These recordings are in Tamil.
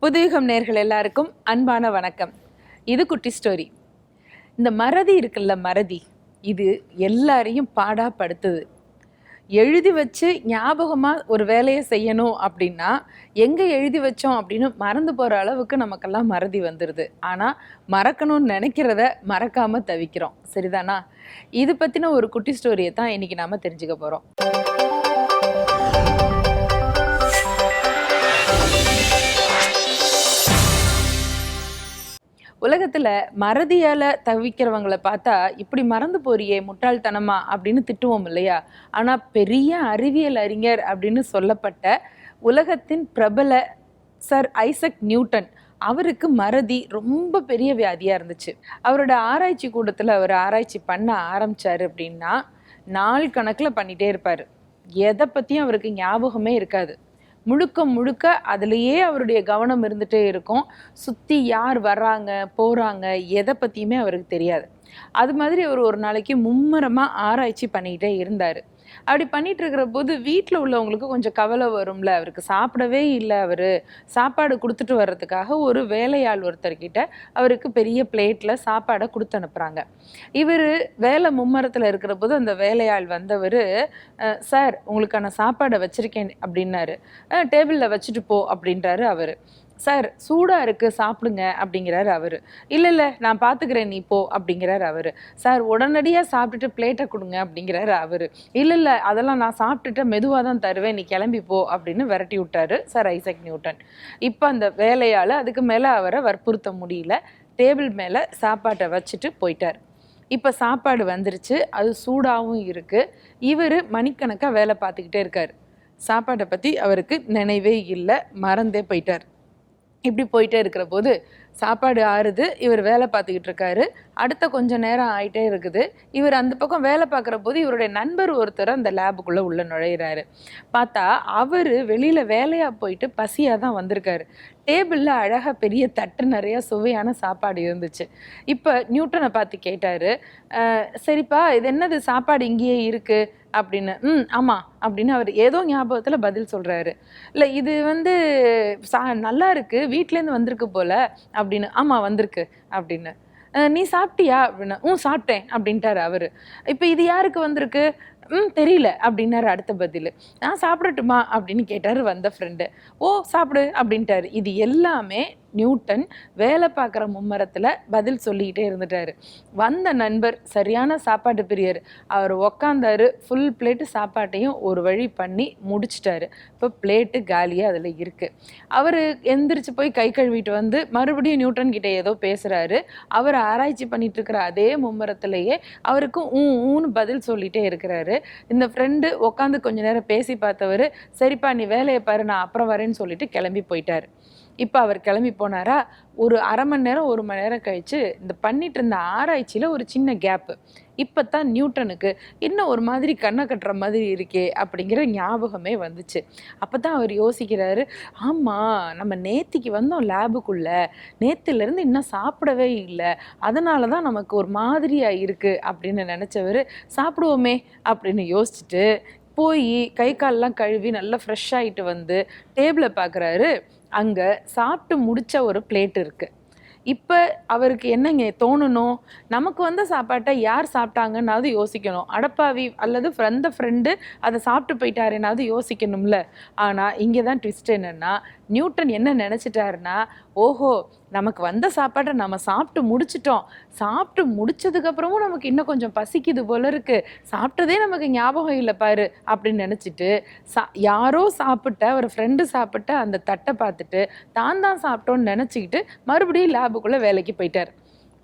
புதுயுகம் நேர்கள் எல்லாருக்கும் அன்பான வணக்கம். இது குட்டி ஸ்டோரி. இந்த மறதி இருக்குல்ல, மறதி, இது எல்லாரையும் பாடாப்படுத்துது. எழுதி வச்சு ஞாபகமாக ஒரு வேலையை செய்யணும் அப்படின்னா எங்கே எழுதி வச்சோம் அப்படின்னு மறந்து போகிற அளவுக்கு நமக்கெல்லாம் மறதி வந்துடுது. ஆனால் மறக்கணும்னு நினைக்கிறத மறக்காமல் தவிக்கிறோம். சரிதானா? இது பற்றின ஒரு குட்டி ஸ்டோரியை தான் இன்றைக்கி நாம் தெரிஞ்சுக்க போகிறோம். உலகத்தில் மறதியால் தவிக்கிறவங்களை பார்த்தா இப்படி மறந்து போறியே முட்டாள்தனமா அப்படின்னு திட்டுவோம் இல்லையா? ஆனால் பெரிய அறிவியல் அறிஞர் அப்படின்னு சொல்லப்பட்ட உலகத்தின் பிரபல சர் ஐசக் நியூட்டன், அவருக்கு மறதி ரொம்ப பெரிய வியாதியாக இருந்துச்சு. அவரோட ஆராய்ச்சி கூடத்தில் அவர் ஆராய்ச்சி பண்ண ஆரம்பித்தார் அப்படின்னா நாள் கணக்கில் பண்ணிகிட்டே இருப்பார். எதை பற்றியும் அவருக்கு ஞாபகமே இருக்காது. முழுக்க முழுக்க அதுலேயே அவருடைய கவனம் இருந்துகிட்டே இருக்கும். சுற்றி யார் வர்றாங்க போகிறாங்க எதை பற்றியுமே அவருக்கு தெரியாது. அது மாதிரி அவர் ஒரு நாளைக்கு மும்முரமாக ஆராய்ச்சி பண்ணிக்கிட்டே இருந்தார். அப்படி பண்ணிட்டு இருக்கிற போது வீட்டில் உள்ளவங்களுக்கு கொஞ்சம் கவலை வரும்ல. அவருக்கு சாப்பிடவே இல்லை. அவர் சாப்பாடு கொடுத்துட்டு வர்றதுக்காக ஒரு வேலையாள் ஒருத்தர்கிட்ட அவருக்கு பெரிய பிளேட்டில் சாப்பாடை கொடுத்து அனுப்புகிறாங்க. இவர் வேலை மும்மரத்தில் இருக்கிற போது அந்த வேலையாள் வந்தவர், சார் உங்களுக்கான சாப்பாடை வச்சுருக்கேன் அப்படின்னாரு. டேபிளில் வச்சுட்டு போ அப்படின்றாரு அவர். சார் சூடாக இருக்குது சாப்பிடுங்க அப்படிங்கிறார் அவர். இல்லை நான் பார்த்துக்கிறேன் நீ போ அப்படிங்கிறார் அவர். சார் உடனடியாக சாப்பிட்டுட்டு பிளேட்டை கொடுங்க அப்படிங்கிறார் அவர். இல்லை அதெல்லாம் நான் சாப்பிட்டுட்டு மெதுவாக தான் தருவேன், நீ கிளம்பி போ அப்படின்னு விரட்டி விட்டாரு சர் ஐசக் நியூட்டன். இப்போ அந்த வேலையால் அதுக்கு மேலே அவரை வற்புறுத்த முடியல. டேபிள் மேலே சாப்பாட்டை வச்சுட்டு போயிட்டார். இப்போ சாப்பாடு வந்துருச்சு, அது சூடாகவும் இருக்குது. இவர் மணிக்கணக்காக வேலை பார்த்துக்கிட்டே இருக்கார். சாப்பாட்டை பற்றி அவருக்கு நினைவே இல்லை, மறந்தே போயிட்டார். இப்படி போயிட்டே இருக்கிற போது சாப்பாடு ஆறுது. இவர் வேலை பார்த்துக்கிட்டு இருக்காரு. அடுத்த கொஞ்சம் நேரம் ஆகிட்டே இருக்குது. இவர் அந்த பக்கம் வேலை பார்க்குற போது இவருடைய நண்பர் ஒருத்தர் அந்த லேபுக்குள்ளே உள்ளே நுழையிறாரு. பார்த்தா அவர் வெளியில் வேலையாக போயிட்டு பசியாக தான் வந்திருக்காரு. டேபிளில் அழகாக பெரிய தட்டு நிறையா சுவையான சாப்பாடு இருந்துச்சு. இப்போ நியூட்டனை பார்த்து கேட்டார், சரிப்பா இது என்னது சாப்பாடு இங்கேயே இருக்குது அப்படின்னு. ஆமாம் அப்படின்னு அவர் ஏதோ ஞாபகத்தில் பதில் சொல்கிறாரு. இல்லை இது நல்லா இருக்குது, வீட்டிலேருந்து வந்திருக்கு போல் அப்படின்னு. ஆமாம் வந்திருக்கு அப்படின்னு. நீ சாப்பிட்டியா அப்படின்னு. சாப்பிட்டேன் அப்படின்ட்டார் அவர். இப்போ இது யாருக்கு வந்திருக்கு? தெரியல அப்படின்னாரு அடுத்த பதில். நான் சாப்பிடட்டுமா அப்படின்னு கேட்டார் வந்த ஃப்ரெண்டு. ஓ சாப்பிடு அப்படின்ட்டாரு. இது எல்லாமே நியூட்டன் வேலை பார்க்குற மும்மரத்தில் பதில் சொல்லிக்கிட்டே இருந்துட்டார். வந்த நண்பர் சரியான சாப்பாட்டு பிரியர். அவர் உக்காந்தாரு. ஃபுல் பிளேட்டு சாப்பாட்டையும் ஒரு வழி பண்ணி முடிச்சிட்டாரு. இப்போ பிளேட்டு காலியாக அதில் இருக்குது. அவர் எந்திரிச்சு போய் கை கழுவிட்டு வந்து மறுபடியும் நியூட்டன் கிட்டே ஏதோ பேசுகிறாரு. அவர் ஆராய்ச்சி பண்ணிட்டு இருக்கிற அதே மும்மரத்திலேயே அவருக்கும் ஊன்னு பதில் சொல்லிகிட்டே இருக்கிறாரு. இந்த ஃப்ரெண்டு உட்காந்து கொஞ்ச நேரம் பேசி பார்த்தவர், சரிப்பா நீ வேலையை பாரு நான் அப்புறம் வரேன்னு சொல்லிட்டு கிளம்பி போயிட்டார். இப்போ அவர் கிளம்பி போனாரா, ஒரு அரை மணி நேரம் 1 மணி நேரம் கழித்து இந்த பண்ணிட்டு இருந்த ஆராய்ச்சியில் ஒரு சின்ன கேப்பு. இப்போ தான் நியூட்டனுக்கு இன்னும் ஒரு மாதிரி கண்ணை கட்டுற மாதிரி இருக்கே அப்படிங்கிற ஞாபகமே வந்துச்சு. அப்போ தான் அவர் யோசிக்கிறாரு, ஆமாம் நம்ம நேத்திக்கு வந்தோம் லேபுக்குள்ளே, நேற்றுலேருந்து இன்னும் சாப்பிடவே இல்லை, அதனால தான் நமக்கு ஒரு மாதிரியாக இருக்குது அப்படின்னு நினச்சவர் சாப்பிடுவோமே அப்படின்னு யோசிச்சுட்டு போய் கை காலெலாம் கழுவி நல்லா ஃப்ரெஷ் ஆகிட்டு வந்து டேபிளை பார்க்குறாரு. அங்கே சாப்பிட்டு முடித்த ஒரு பிளேட் இருக்குது. இப்போ அவருக்கு என்னங்க தோணணும்? நமக்கு வந்த சாப்பாட்டை யார் சாப்பிட்டாங்கன்னாவது யோசிக்கணும். அடப்பாவி அல்லது அந்த ஃப்ரெண்டு அதை சாப்பிட்டு போயிட்டாருன்னாவது யோசிக்கணும்ல. ஆனால் இங்கே தான் ட்விஸ்ட் என்னென்னா, நியூட்டன் என்ன நினச்சிட்டாருன்னா, ஓஹோ நமக்கு வந்த சாப்பாட்டை நம்ம சாப்பிட்டு முடிச்சிட்டோம், சாப்பிட்டு முடிச்சதுக்கப்புறமும் நமக்கு இன்னும் கொஞ்சம் பசிக்குது போல இருக்குது, சாப்பிட்டதே நமக்கு ஞாபகம் இல்லை பாரு அப்படின்னு நினச்சிட்டு யாரோ சாப்பிட்ட ஒரு ஃப்ரெண்டு சாப்பிட்ட அந்த தட்டை பார்த்துட்டு தான் சாப்பிட்டோன்னு நினச்சிக்கிட்டு மறுபடியும் லேபுக்குள்ளே வேலைக்கு போயிட்டார்.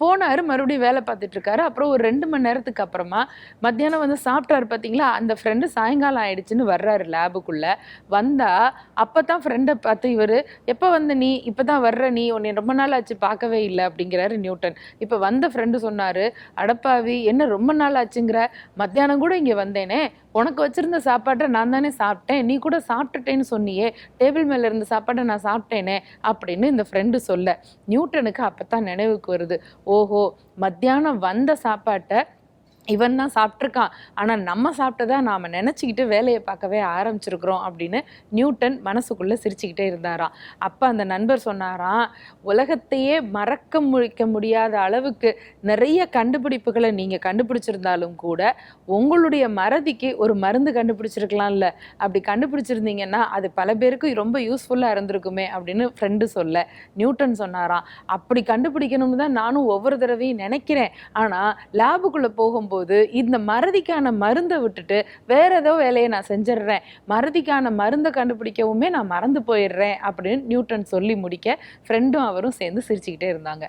போனார், மறுபடியும் வேலை பார்த்துட்ருக்காரு. அப்புறம் ஒரு 2 மணி நேரத்துக்கு அப்புறமா மத்தியானம் வந்து சாப்பிட்டாரு. பார்த்தீங்களா, அந்த ஃப்ரெண்டு சாயங்காலம் ஆயிடுச்சுன்னு வர்றாரு லேபுக்குள்ளே. வந்தால் அப்போ தான் ஃப்ரெண்டை பார்த்து இவர், எப்போ வந்த நீ, இப்போ தான் வர்ற நீ, உன்னை ரொம்ப நாள் ஆச்சு பார்க்கவே இல்லை அப்படிங்கிறாரு நியூட்டன். இப்போ வந்த ஃப்ரெண்டு சொன்னார், அடப்பாவி என்ன ரொம்ப நாள் ஆச்சுங்கிற, மத்தியானம் கூட இங்கே வந்தேனே, உனக்கு வச்சுருந்த சாப்பாட்டை நான் தானே சாப்பிட்டேன், நீ கூட சாப்பிட்டுட்டேன்னு சொன்னியே, டேபிள் மேலே இருந்த சாப்பாட்டை நான் சாப்பிட்டேனே அப்படின்னு இந்த ஃப்ரெண்டு சொல்ல நியூட்டனுக்கு அப்போ தான் நினைவுக்கு வருது, ஓஹோ மத்தியானம் வந்த சாப்பாட்டை இவன் தான் சாப்பிட்ருக்கான், ஆனால் நம்ம சாப்பிட்டதா நாம் நினச்சிக்கிட்டு வேலையை பார்க்கவே ஆரம்பிச்சிருக்கிறோம் அப்படின்னு நியூட்டன் மனசுக்குள்ளே சிரிச்சுக்கிட்டே இருந்தாராம். அப்போ அந்த நண்பர் சொன்னாராம், உலகத்தையே மறக்க முடியாத அளவுக்கு நிறைய கண்டுபிடிப்புகளை நீங்கள் கண்டுபிடிச்சிருந்தாலும் கூட உங்களுடைய மறதிக்கு ஒரு மருந்து கண்டுபிடிச்சிருக்கலாம்ல, அப்படி கண்டுபிடிச்சிருந்தீங்கன்னா அது பல பேருக்கு ரொம்ப யூஸ்ஃபுல்லாக இருந்திருக்குமே அப்படின்னு ஃப்ரெண்டு சொல்ல நியூட்டன் சொன்னாராம், அப்படி கண்டுபிடிக்கணும்னு தான் நானும் ஒவ்வொரு தடவையும் நினைக்கிறேன், ஆனால் லேபுக்குள்ளே போகும்போது இந்த மறதிக்கான மருந்தை விட்டுட்டு வேற ஏதோ வேலையை நான் செஞ்சிடுறேன், மறதிக்கான மருந்தை கண்டுபிடிக்கவுமே நான் மறந்து போயிடுறேன் அப்படின்னு நியூட்டன் சொல்லி முடிக்க ஃப்ரெண்டும் அவரும் சேர்ந்து சிரிச்சுக்கிட்டே இருந்தாங்க.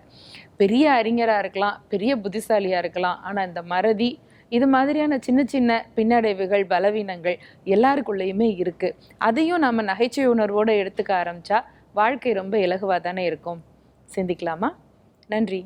பெரிய அறிஞராக இருக்கலாம், பெரிய புத்திசாலியாக இருக்கலாம், ஆனால் இந்த மறதி இது மாதிரியான சின்ன சின்ன பின்னடைவுகள், பலவீனங்கள் எல்லாருக்குள்ளேயுமே இருக்குது. அதையும் நம்ம நகைச்சுவை உணர்வோடு எடுத்துக்க ஆரம்பித்தா வாழ்க்கை ரொம்ப இலகுவாக தானே இருக்கும். சிந்திக்கலாமா? நன்றி.